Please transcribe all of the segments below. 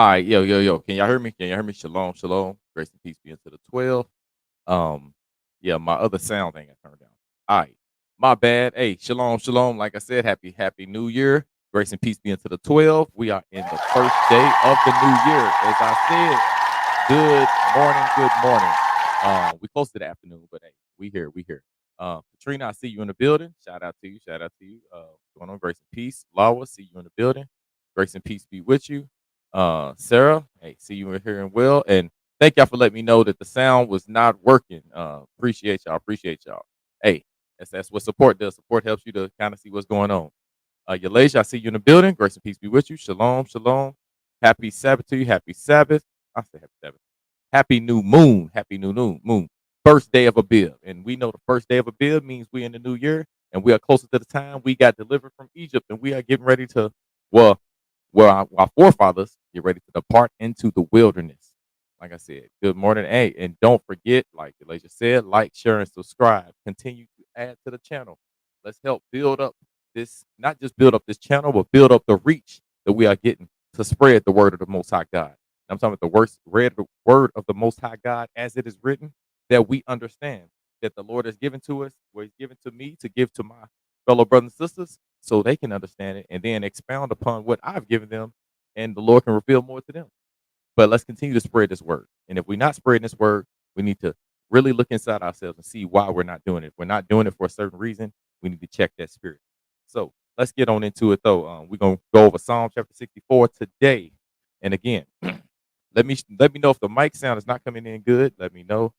All right, yo, yo, yo. Can y'all hear me? Can y'all hear me? Shalom, shalom. Grace and peace be unto the 12. Um, yeah, my other sound thing I turned down. All right. My bad. Hey, shalom, shalom. Like I said, happy new year. Grace and peace be unto the 12. We are in the first day of the new year. As I said, good morning, good morning. We close to the afternoon, but hey, we here. Katrina, I see you in the building. Shout out to you, shout out to you. What's going on? Grace and peace. Lawa, see you in the building. Grace and peace be with you. Sarah, hey, see you in here and Will. And thank y'all for letting me know that the sound was not working. Appreciate y'all, appreciate y'all. Hey, that's what support does. Support helps you to kind of see what's going on. Yalasia, I see you in the building. Grace and peace be with you. Shalom, shalom. Happy Sabbath to you. Happy Sabbath. I say happy Sabbath. Happy new moon. Happy new moon. First day of Abib. And we know the first day of Abib means we're in the new year and we are closer to the time we got delivered from Egypt and we are getting ready to, well, our forefathers get ready to depart into the wilderness. Like I said, good morning. Hey, and don't forget, like Elijah said, like, share, and subscribe. Continue to add to the channel. Let's help build up this, not just build up this channel, but build up the reach that we are getting to spread the word of the Most High God. I'm talking about the word of the Most High God as it is written, that we understand that the Lord has given to us, what He's given to me to give to my fellow brothers and sisters, so they can understand it and then expound upon what I've given them, and the Lord can reveal more to them. But let's continue to spread this word. And if we're not spreading this word, we need to really look inside ourselves and see why we're not doing it. If we're not doing it for a certain reason, we need to check that spirit. So let's get on into it, though. We're gonna go over Psalm chapter 64 today. And again, let me know if the mic sound is not coming in good. Let me know.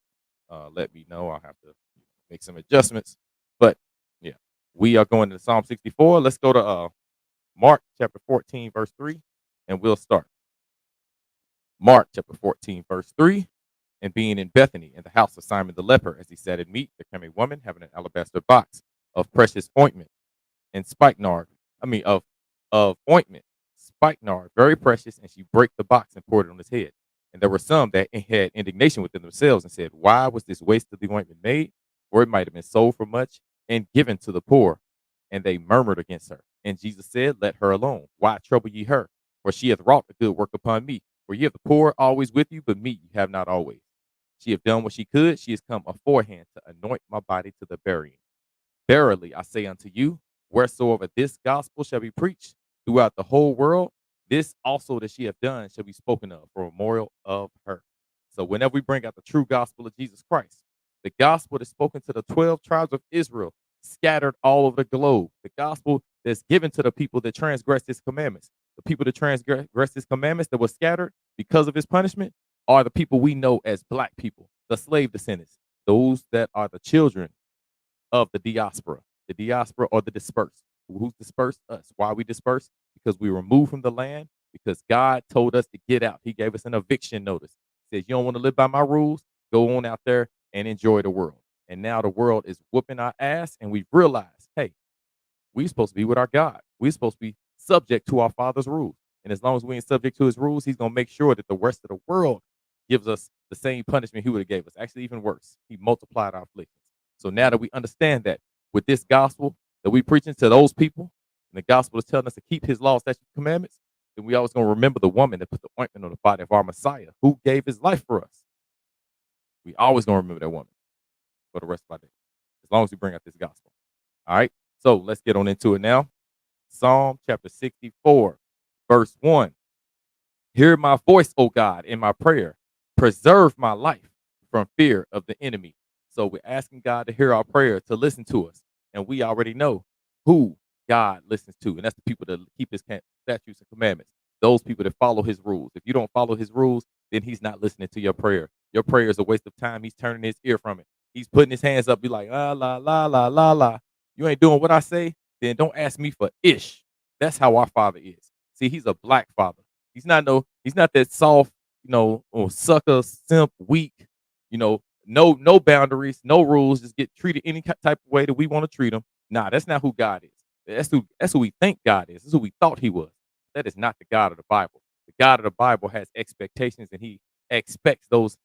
Let me know. I'll have to make some adjustments. But yeah, we are going to Psalm 64. Let's go to Mark chapter 14, verse 3, and we'll start. Mark chapter 14, verse 3. And being in Bethany, in the house of Simon the leper, as he sat at meat, there came a woman having an alabaster box of precious ointment and spikenard. Of ointment, spikenard, very precious, and she brake the box and poured it on his head. And there were some that had indignation within themselves and said, why was this waste of the ointment made? Or it might have been sold for much and given to the poor. And they murmured against her. And Jesus said, let her alone. Why trouble ye her? For she hath wrought a good work upon me. For ye have the poor always with you, but me you have not always. She hath done what she could. She has come aforehand to anoint my body to the burying. Verily I say unto you, wheresoever this gospel shall be preached throughout the whole world, this also that she hath done shall be spoken of for a memorial of her. So whenever we bring out the true gospel of Jesus Christ, the gospel that's spoken to the 12 tribes of Israel, scattered all over the globe, the gospel that's given to the people that transgress his commandments, the people that transgress his commandments that were scattered because of his punishment are the people we know as black people, the slave descendants, those that are the children of the diaspora or the dispersed. Who's dispersed? Us. Why we dispersed? Because we were moved from the land, because God told us to get out. He gave us an eviction notice. He says, you don't want to live by my rules? Go on out there and enjoy the world. And now the world is whooping our ass, and we've realized, hey, we're supposed to be with our God. We're supposed to be subject to our Father's rules. And as long as we ain't subject to his rules, he's going to make sure that the rest of the world gives us the same punishment he would have gave us. Actually, even worse. He multiplied our afflictions. So now that we understand that with this gospel that we preaching to those people, and the gospel is telling us to keep his laws, statutes, commandments, then we always going to remember the woman that put the ointment on the body of our Messiah, who gave his life for us. We always going to remember that woman for the rest of our days, as long as we bring out this gospel. All right. So let's get on into it now. Psalm chapter 64, verse 1. Hear my voice, O God, in my prayer. Preserve my life from fear of the enemy. So we're asking God to hear our prayer, to listen to us. And we already know who God listens to. And that's the people that keep his statutes and commandments. Those people that follow his rules. If you don't follow his rules, then he's not listening to your prayer. Your prayer is a waste of time. He's turning his ear from it. He's putting his hands up, be like, ah, la, la, la, la, la. You ain't doing what I say, then don't ask me for ish. That's how our Father is. See, he's a black father. He's not that soft, or sucker, simp, weak, no boundaries, no rules, just get treated any type of way that we want to treat him. Nah, that's not who God is. That's who we think God is. This is who we thought he was. That is not the God of the Bible. The God of the Bible has expectations, and he expects those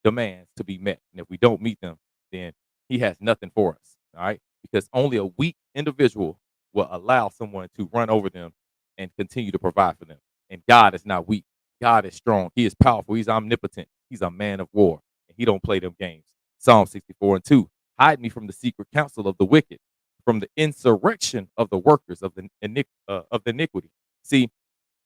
demands to be met. And if we don't meet them, then he has nothing for us. All right. Because only a weak individual will allow someone to run over them and continue to provide for them. And God is not weak. God is strong. He is powerful. He's omnipotent. He's a man of war. And he don't play them games. Psalm 64:2. Hide me from the secret counsel of the wicked, from the insurrection of the workers of the iniquity. See,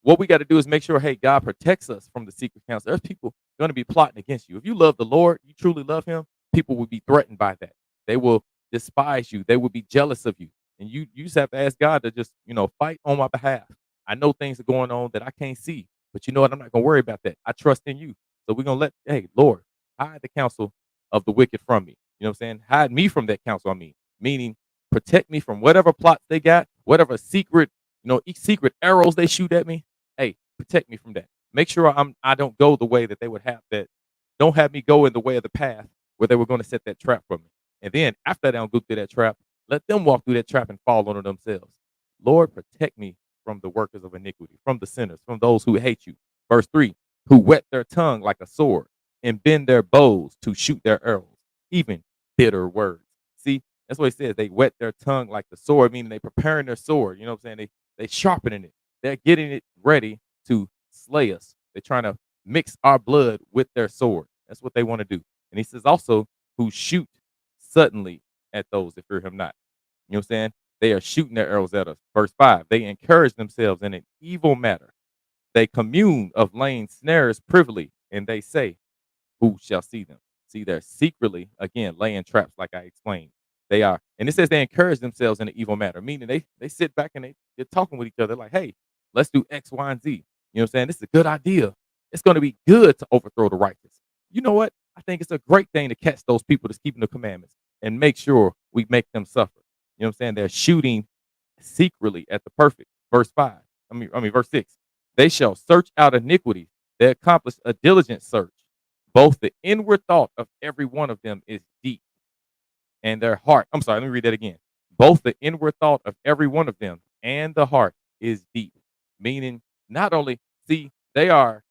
what we got to do is make sure, hey, God protects us from the secret counsel. There's people going to be plotting against you. If you love the Lord, you truly love him, people will be threatened by that. They will despise you. They will be jealous of you. And you just have to ask God to just, fight on my behalf. I know things are going on that I can't see, but you know what? I'm not going to worry about that. I trust in you. So we're going to hey, Lord, hide the counsel of the wicked from me. You know what I'm saying? Hide me from that counsel, meaning protect me from whatever plots they got, whatever secret, each secret arrows they shoot at me. Hey, protect me from that. Make sure I don't go the way that they would have that. Don't have me go in the way of the path where they were going to set that trap for me. And then after I don't go through that trap, let them walk through that trap and fall on themselves. Lord, protect me from the workers of iniquity, from the sinners, from those who hate you. Verse 3, who whet their tongue like a sword and bend their bows to shoot their arrows, even bitter words. See, that's what he says. They whet their tongue like the sword, meaning they preparing their sword. You know what I'm saying? They sharpening it. They're getting it ready to slay us. They're trying to mix our blood with their sword. That's what they want to do. And he says also, who shoot suddenly at those that fear him not. You know what I'm saying? They are shooting their arrows at us. Verse 5, they encourage themselves in an evil matter. They commune of laying snares privily, and they say, who shall see them? See, they're secretly, again, laying traps like I explained. They are. And it says they encourage themselves in an evil matter, meaning they sit back and they're talking with each other like, hey, let's do X, Y, and Z. You know what I'm saying? This is a good idea. It's going to be good to overthrow the righteous. You know what? I think it's a great thing to catch those people that's keeping the commandments and make sure we make them suffer. You know what I'm saying? They're shooting secretly at the perfect. Verse 5. Verse 6. They shall search out iniquity. They accomplish a diligent search. Both the inward thought of every one of them is deep, and their heart. I'm sorry, let me read that again. Both the inward thought of every one of them and the heart is deep. Meaning, not only, see, they're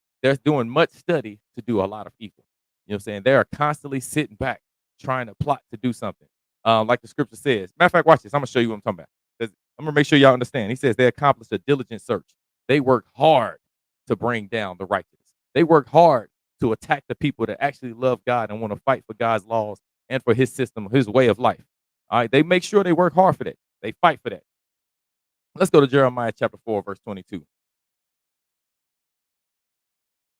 doing much study to do a lot of evil. You know what I'm saying? They are constantly sitting back, trying to plot to do something. Like the scripture says. Matter of fact, watch this. I'm gonna show you what I'm talking about. Because I'm gonna make sure y'all understand. He says they accomplish a diligent search. They work hard to bring down the righteous. They work hard to attack the people that actually love God and want to fight for God's laws and for his system, his way of life. All right. They make sure they work hard for that. They fight for that. Let's go to Jeremiah chapter 4, verse 22.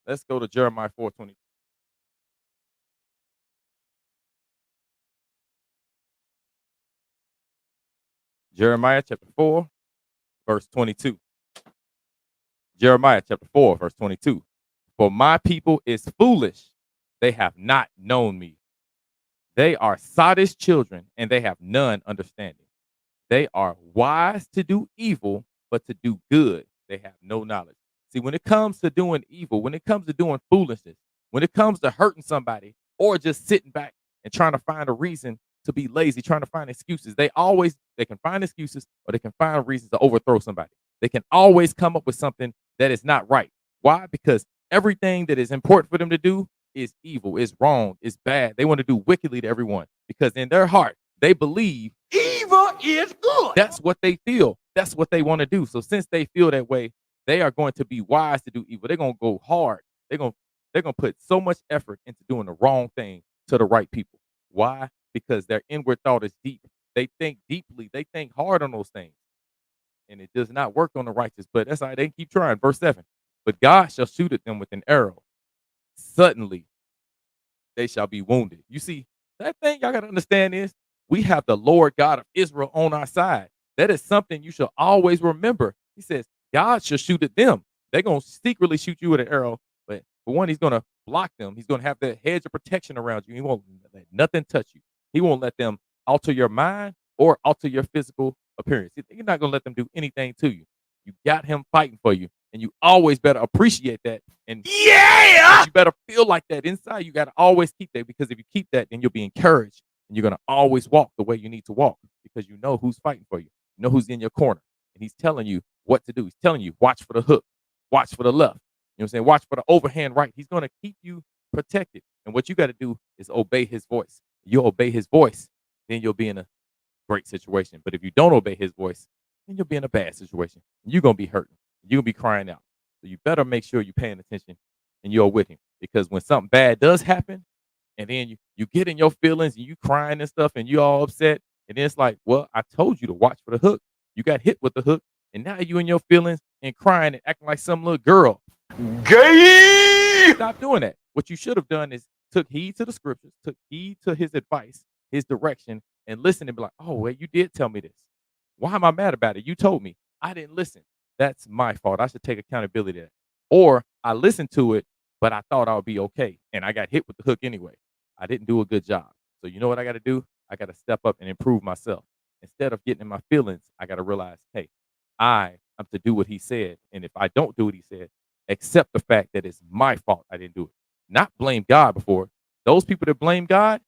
Let's go to Jeremiah 4:22. Jeremiah chapter 4, verse 22. Jeremiah chapter 4, verse 22. For my people is foolish. They have not known me. They are sottish children, and they have none understanding. They are wise to do evil, but to do good, they have no knowledge. See, when it comes to doing evil, when it comes to doing foolishness, when it comes to hurting somebody or just sitting back and trying to find a reason to be lazy, trying to find excuses, they can find excuses or they can find reasons to overthrow somebody. They can always come up with something that is not right. Why? Because everything that is important for them to do is evil, is wrong, is bad. They want to do wickedly to everyone because in their heart, they believe evil is good. That's what they feel. That's what they want to do. So since they feel that way, they are going to be wise to do evil. They're going to go hard. They're going to put so much effort into doing the wrong thing to the right people. Why? Because their inward thought is deep. They think deeply. They think hard on those things. And it does not work on the righteous. But that's how they keep trying. Verse 7. But God shall shoot at them with an arrow. Suddenly they shall be wounded. You see, that thing y'all got to understand is we have the Lord God of Israel on our side. That is something you should always remember. He says, God shall shoot at them. They're going to secretly shoot you with an arrow. But for one, he's going to block them. He's going to have that hedge of protection around you. He won't let nothing touch you. He won't let them alter your mind or alter your physical appearance. You're not going to let them do anything to you. You got him fighting for you. And you always better appreciate that. And you better feel like that inside. You got to always keep that because if you keep that, then you'll be encouraged and you're going to always walk the way you need to walk because you know who's fighting for you. You know who's in your corner and he's telling you what to do. He's telling you, watch for the hook, watch for the left. You know what I'm saying? Watch for the overhand right. He's going to keep you protected. And what you got to do is obey his voice. You obey his voice, then you'll be in a great situation. But if you don't obey his voice, then you'll be in a bad situation. And you're going to be hurting. You'll be crying out. So you better make sure you're paying attention and you're with him. Because when something bad does happen, and then you get in your feelings and you crying and stuff and you all upset, and then it's like, well, I told you to watch for the hook. You got hit with the hook, and now you in your feelings and crying and acting like some little girl. Gay! Stop doing that. What you should have done is took heed to the scriptures, took heed to his advice, his direction, and listened and be like, oh, well, you did tell me this. Why am I mad about it? You told me. I didn't listen. That's my fault. I should take accountability of that. Or I listened to it, but I thought I would be okay. And I got hit with the hook anyway. I didn't do a good job. So you know what I got to do? I got to step up and improve myself. Instead of getting in my feelings, I got to realize, hey, I am to do what he said. And if I don't do what he said, accept the fact that it's my fault I didn't do it. Not blame God before. Those people that blame God,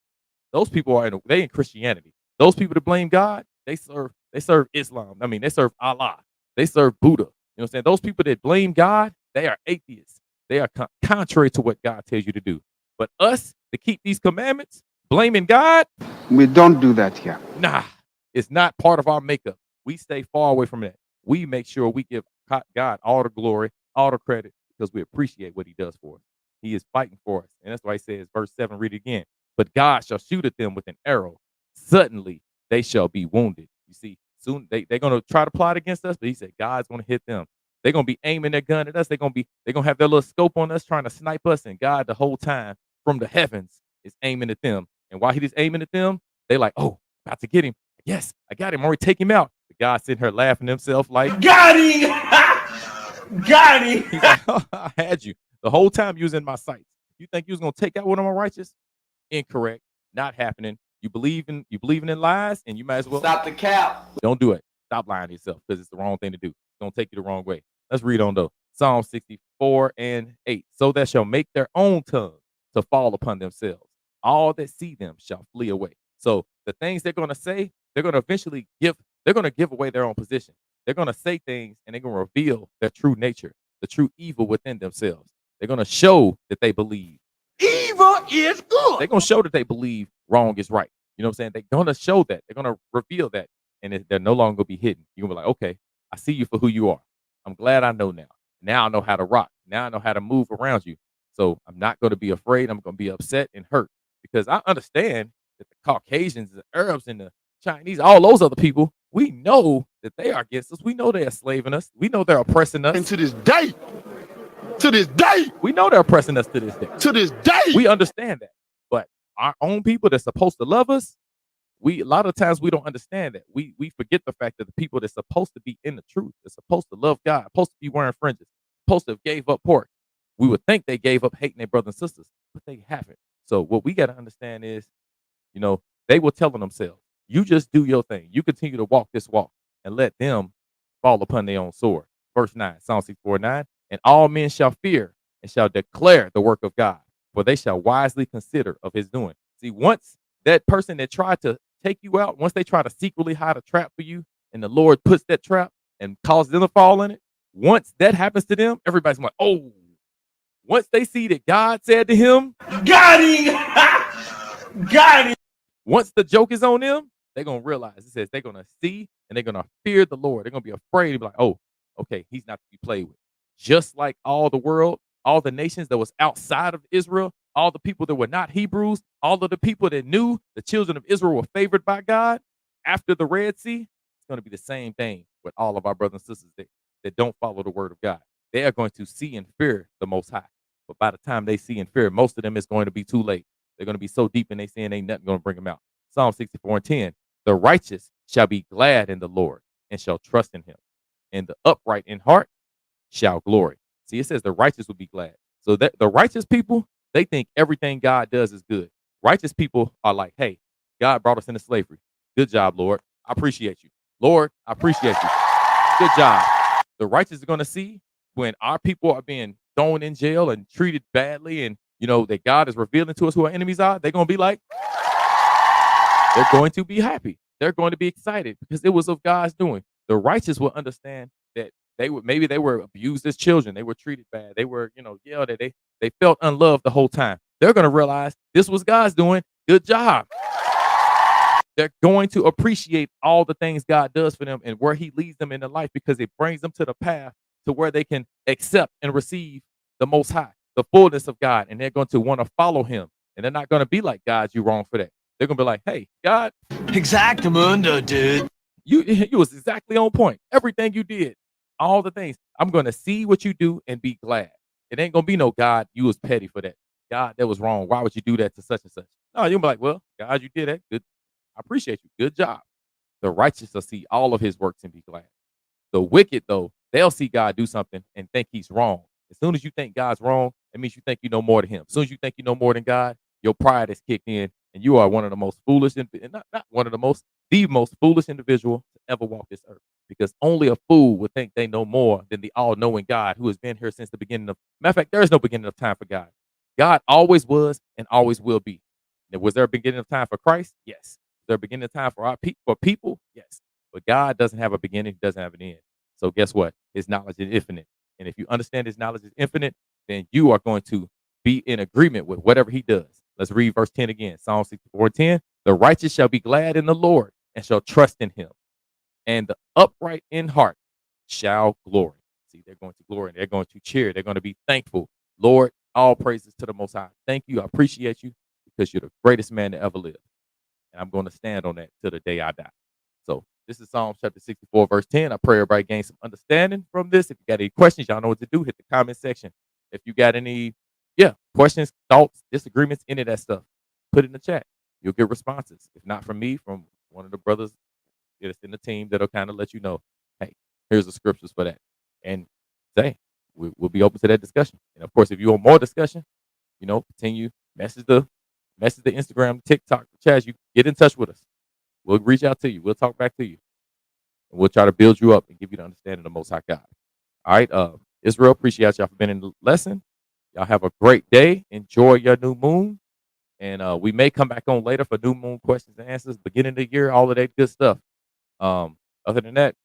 those people are they in Christianity. Those people that blame God, they serve Islam. I mean, they serve Allah. They serve Buddha. You know what I'm saying? Those people that blame God, they are atheists. They are contrary to what God tells you to do. But us to keep these commandments, blaming God, We don't do that here. nah, it's not part of our makeup. We stay far away from that. We make sure we give God all the glory, all the credit, because we appreciate what he does for us. He is fighting for us. And that's why he says, verse 7, read it again. But God shall shoot at them with an arrow. Suddenly they shall be wounded. You see, soon they're going to try to plot against us, but he said God's going to hit them. They're going to be aiming their gun at us. They're going to have their little scope on us trying to snipe us. And God the whole time from the heavens is aiming at them. And while he's aiming at them, they like, oh, about to get him. Yes, I got him. I'm already take him out. The guy sitting here laughing himself like, got him. Got him. he's like, oh, I had you. The whole time you was in my sights. You think you was going to take out one of my righteous? Incorrect. Not happening. You believing in lies, and you might as well Stop the cap. don't do it. Stop lying to yourself because it's the wrong thing to do. It's going to take you the wrong way. Let's read on though. Psalm 64 and 8. So that shall make their own tongue to fall upon themselves. All that see them shall flee away. So the things they're going to say, they're going to eventually they're going to give away their own position. They're going to say things and they're going to reveal their true nature, the true evil within themselves. They're going to show that they believe Evil is good. they're going to show that they believe wrong is right. You know what I'm saying? They're going to show that. They're going to reveal that. And they're no longer going to be hidden. You're going to be like, okay, I see you for who you are. I'm glad I know now. Now I know how to rock. Now I know how to move around you. So I'm not going to be afraid. I'm going to be upset and hurt because I understand that the Caucasians, the Arabs, and the Chinese, all those other people, we know that they are against us. We know they're enslaving us. We know they're oppressing us. And to this day, We know they're oppressing us to this day. We understand that. But our own people that's supposed to love us, a lot of times we don't understand that. We forget the fact that the people that's supposed to be in the truth, they're supposed to love God, supposed to be wearing fringes, supposed to have gave up pork. We would think they gave up hating their brothers and sisters, but they haven't. So what we got to understand is, they were telling themselves, you just do your thing. You continue to walk this walk and let them fall upon their own sword. Verse 9, Psalm 64:9, and all men shall fear and shall declare the work of God, for they shall wisely consider of his doing. See, once that person that tried to take you out, once they try to secretly hide a trap for you, and the Lord puts that trap and causes them to fall in it, once that happens to them, everybody's like, oh, once they see that God said to him, Got him. Got him. once the joke is on them, they're going to realize, it says they're going to see and they're going to fear the Lord. They're going to be afraid to be like, oh, okay, he's not to be played with. Just like all the world, all the nations that was outside of Israel, all the people that were not Hebrews, all of the people that knew the children of Israel were favored by God after the Red Sea, it's going to be the same thing with all of our brothers and sisters that don't follow the word of God. They are going to see and fear the Most High. But by the time they see and fear, most of them is going to be too late. They're going to be so deep in their sin, ain't nothing going to bring them out. Psalm 64 and 10, the righteous shall be glad in the Lord and shall trust in him. And the upright in heart shall glory. See, it says the righteous will be glad. So that the righteous people, they think everything God does is good. Righteous people are like, hey, God brought us into slavery. Good job, Lord. I appreciate you. Lord, I appreciate you. Good job. The righteous are going to see when our people are being thrown in jail and treated badly, and that God is revealing to us who our enemies are. They're going to be like, they're going to be happy. They're going to be excited because it was of God's doing. The righteous will understand that they were abused as children. They were treated bad. They were, yelled at. They felt unloved the whole time. They're going to realize this was God's doing. Good job. They're going to appreciate all the things God does for them and where he leads them in their life because it brings them to the path to where they can accept and receive the Most High, the fullness of God, and they're going to want to follow Him. And they're not going to be like, God, you wrong for that. They're going to be like, hey, God, Exactamundo, dude. you was exactly on point. Everything you did, all the things. I'm going to see what you do and be glad. It ain't going to be no God, you was petty for that. God, that was wrong. Why would you do that to such and such? No, you'll be like, well, God, you did that. Good. I appreciate you. Good job. The righteous will see all of his works and be glad. The wicked, though, they'll see God do something and think he's wrong. As soon as you think God's wrong, it means you think you know more than him. As soon as you think you know more than God, your pride is kicked in, and you are one of the most foolish, and not one of the most foolish individual to ever walk this earth. Because only a fool would think they know more than the all-knowing God who has been here since the beginning of. Matter of fact, there is no beginning of time for God. God always was and always will be. Was there a beginning of time for Christ? Yes. Is there a beginning of time for people? Yes. But God doesn't have a beginning, he doesn't have an end. So guess what? His knowledge is infinite. And if you understand his knowledge is infinite, then you are going to be in agreement with whatever he does. Let's read verse 10 again. Psalm 64:10. The righteous shall be glad in the Lord and shall trust in him. And the upright in heart shall glory. See, they're going to glory. They're going to cheer. They're going to be thankful. Lord, all praises to the Most High. Thank you. I appreciate you because you're the greatest man to ever live. And I'm going to stand on that till the day I die. So this is Psalm chapter 64, verse 10. I pray everybody gain some understanding from this. If you got any questions, y'all know what to do. Hit the comment section. If you got any, questions, thoughts, disagreements, any of that stuff, put it in the chat. You'll get responses. If not from me, from one of the brothers that's in the team that'll kind of let you know, hey, here's the scriptures for that. And say, we'll be open to that discussion. And of course, if you want more discussion, continue, message the Instagram, TikTok, the Chaz, you get in touch with us. We'll reach out to you. We'll talk back to you. And we'll try to build you up and give you the understanding of the Most High God. All right. Israel, appreciate y'all for being in the lesson. Y'all have a great day. Enjoy your new moon. And we may come back on later for new moon questions and answers, beginning of the year, all of that good stuff. Other than that,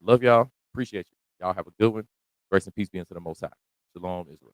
love y'all. Appreciate you. Y'all have a good one. Grace and peace be unto the Most High. Shalom, Israel.